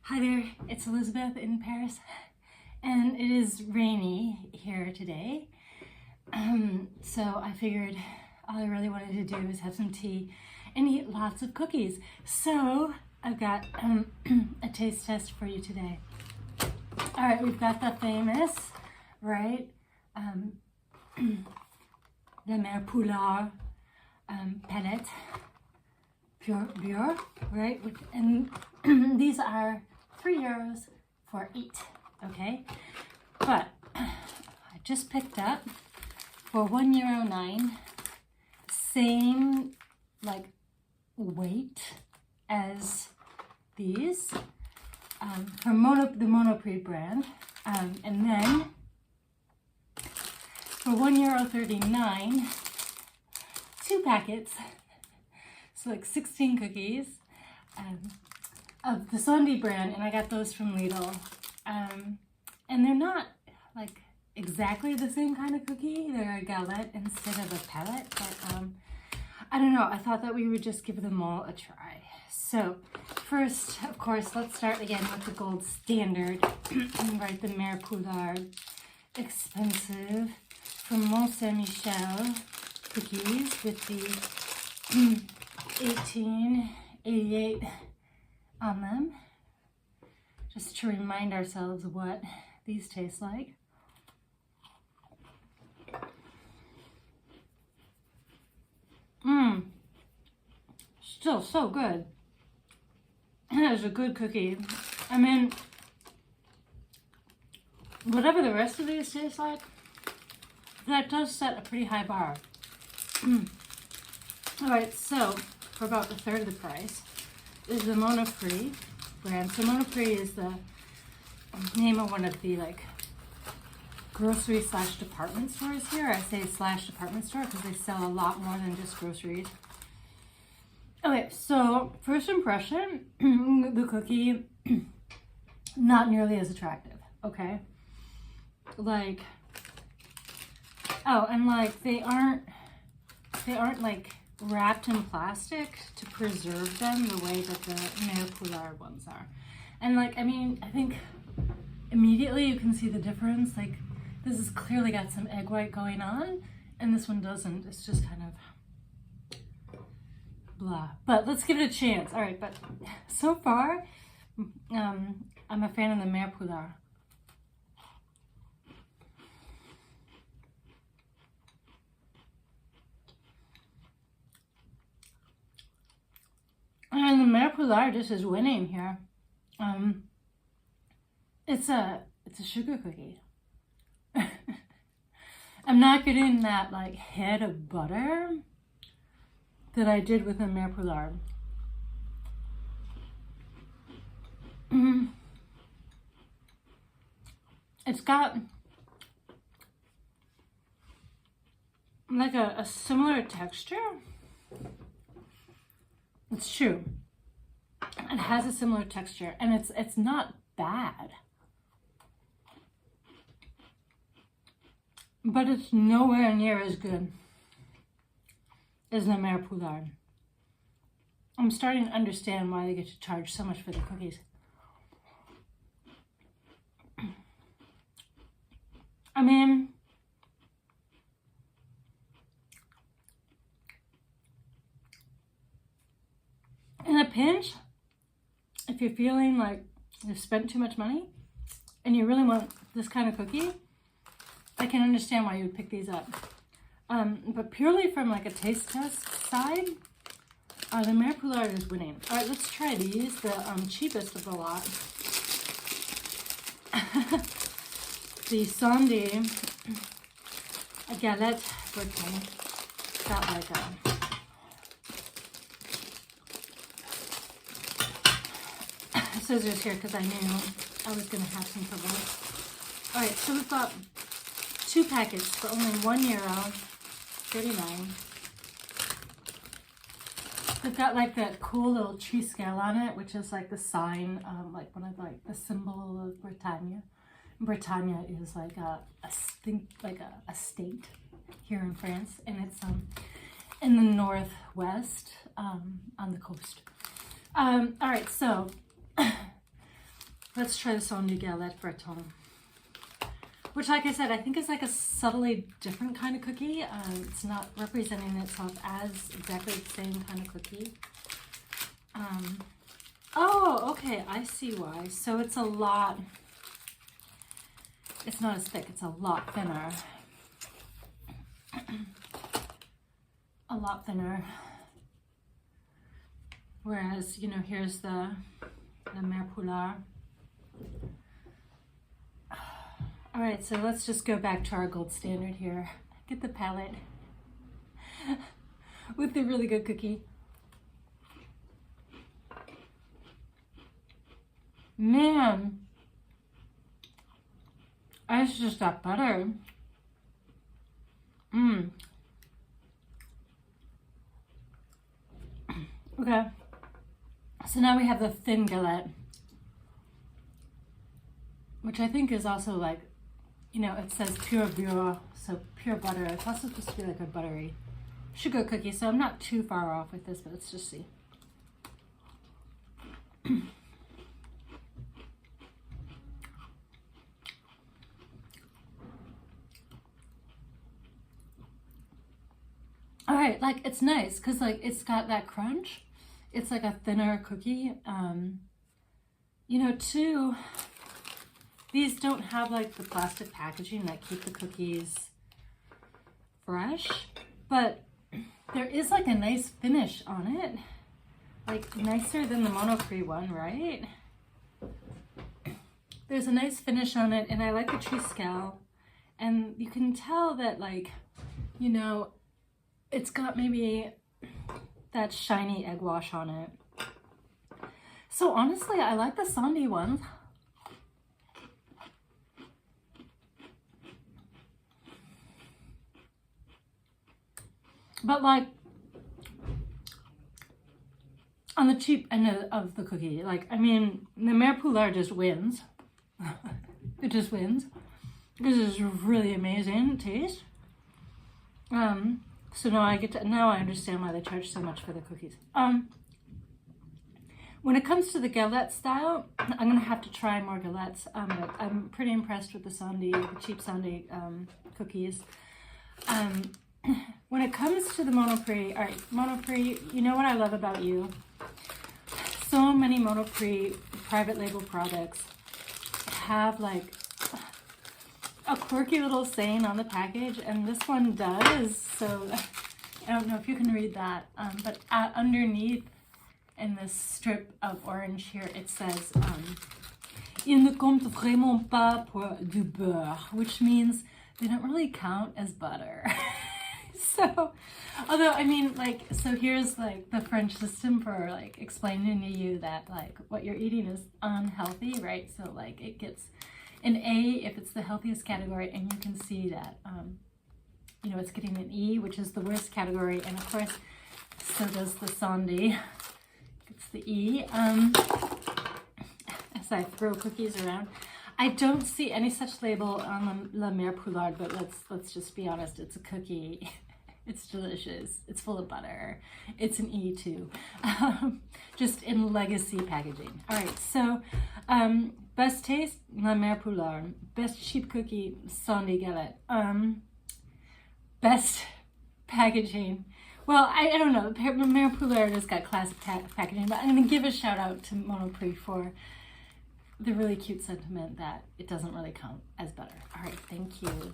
Hi there, it's Elizabeth in Paris, and it is rainy here today. So I figured all I really wanted to do was have some tea and eat lots of cookies. So I've got a taste test for you today. All right, we've got the famous, right, the Mère Poulard palette, pure, right? And these are €3 for 8, okay? But I just picked up for €1.09, same like weight as these from the Monoprix brand, and then for €1.39, 2 packets, so like 16 cookies of the Sondey brand, and I got those from Lidl. And they're not like exactly the same kind of cookie. They're a galette instead of a pellet, but I don't know. I thought that we would just give them all a try. So first, of course, let's start again with the gold standard, right? The Mère Poulard expensive from Mont Saint-Michel cookies with the 1888 on them, just to remind ourselves what these taste like. Still so good. That is a good cookie. I mean, whatever the rest of these taste like, that does set a pretty high bar. Alright, so for about a third of the price is the Monoprix brand. So Monoprix is the name of one of the like grocery / department stores here. I say / department store because they sell a lot more than just groceries. Okay, so first impression, the cookie, not nearly as attractive, okay? Like, oh, and like they aren't like wrapped in plastic to preserve them the way that the Mère Poulard ones are. And like, I mean, I think immediately you can see the difference. Like, this has clearly got some egg white going on, and this one doesn't. It's just kind of blah. But let's give it a chance. All right, but so far, I'm a fan of the Mère Poulard. And the Mère Poulard just is winning here. It's a sugar cookie. I'm not getting that like head of butter that I did with the Mère Poulard. It's got like a similar texture. It's true. It has a similar texture, and it's not bad. But it's nowhere near as good as the Mère Poulard. I'm starting to understand why they get to charge so much for the cookies. I mean, in a pinch, if you're feeling like you've spent too much money and you really want this kind of cookie, I can understand why you would pick these up. But purely from like a taste test side, the Mère Poulard is winning. All right, let's try these, the cheapest of the lot. The Sondey galette Breton. Got like a scissors here because I knew I was going to have some trouble. All right, so we've got 2 packets for only €1.39. They've got like that cool little tree scale on it, which is like the sign, like one of like the symbol of Bretagne. Bretagne is like a state here in France, and it's in the northwest on the coast. All right, so Let's try the Sondey Galette Breton. Which, like I said, I think is like a subtly different kind of cookie. It's not representing itself as exactly the same kind of cookie. Oh, okay, I see why. So it's a lot, it's not as thick, it's a lot thinner. A lot thinner. Whereas, you know, here's the Mère Poulard. All right, so let's just go back to our gold standard here. Get the palette with the really good cookie. Man, it's just that butter. Okay, so now we have the thin galette, which I think is also like, you know, it says pure beurre, so pure butter. It's also supposed to be like a buttery sugar cookie, so I'm not too far off with this, but let's just see. All right, like it's nice because like it's got that crunch. It's like a thinner cookie. You know, too, these don't have like the plastic packaging that keep the cookies fresh, but there is like a nice finish on it, like nicer than the Monoprix one, right? There's a nice finish on it, and I like the Triskel, and you can tell that, like, you know, it's got maybe that shiny egg wash on it. So honestly, I like the Sondey ones. But like, on the cheap end of the cookie, like, I mean, the Mère Poulard just wins. It just wins. This is really amazing taste. So now I understand why they charge so much for the cookies. When it comes to the galette style, I'm gonna have to try more galettes. But I'm pretty impressed with the Sondey, the cheap Sondey cookies. When it comes to the Monoprix, all right, Monoprix, you know what I love about you? So many Monoprix private label products have like a quirky little saying on the package, and this one does. So I don't know if you can read that, but underneath in this strip of orange here, it says, "Il ne compte vraiment pas pour du beurre," which means they don't really count as butter. So, although, I mean, like, so here's like the French system for like explaining to you that like what you're eating is unhealthy, right? So like it gets an A if it's the healthiest category, and you can see that, you know, it's getting an E, which is the worst category, and of course, so does the Sondey. It's the E. As I throw cookies around, I don't see any such label on La Mère Poulard, but let's just be honest, it's a cookie. It's delicious. It's full of butter. It's an E too, just in legacy packaging. All right, so best taste, La Mère Poulard. Best cheap cookie, Sondey Galette. Best packaging. Well, I don't know. Mère Poulard has got classic packaging, but I'm going to give a shout out to Monoprix for the really cute sentiment that it doesn't really count as butter. All right, thank you.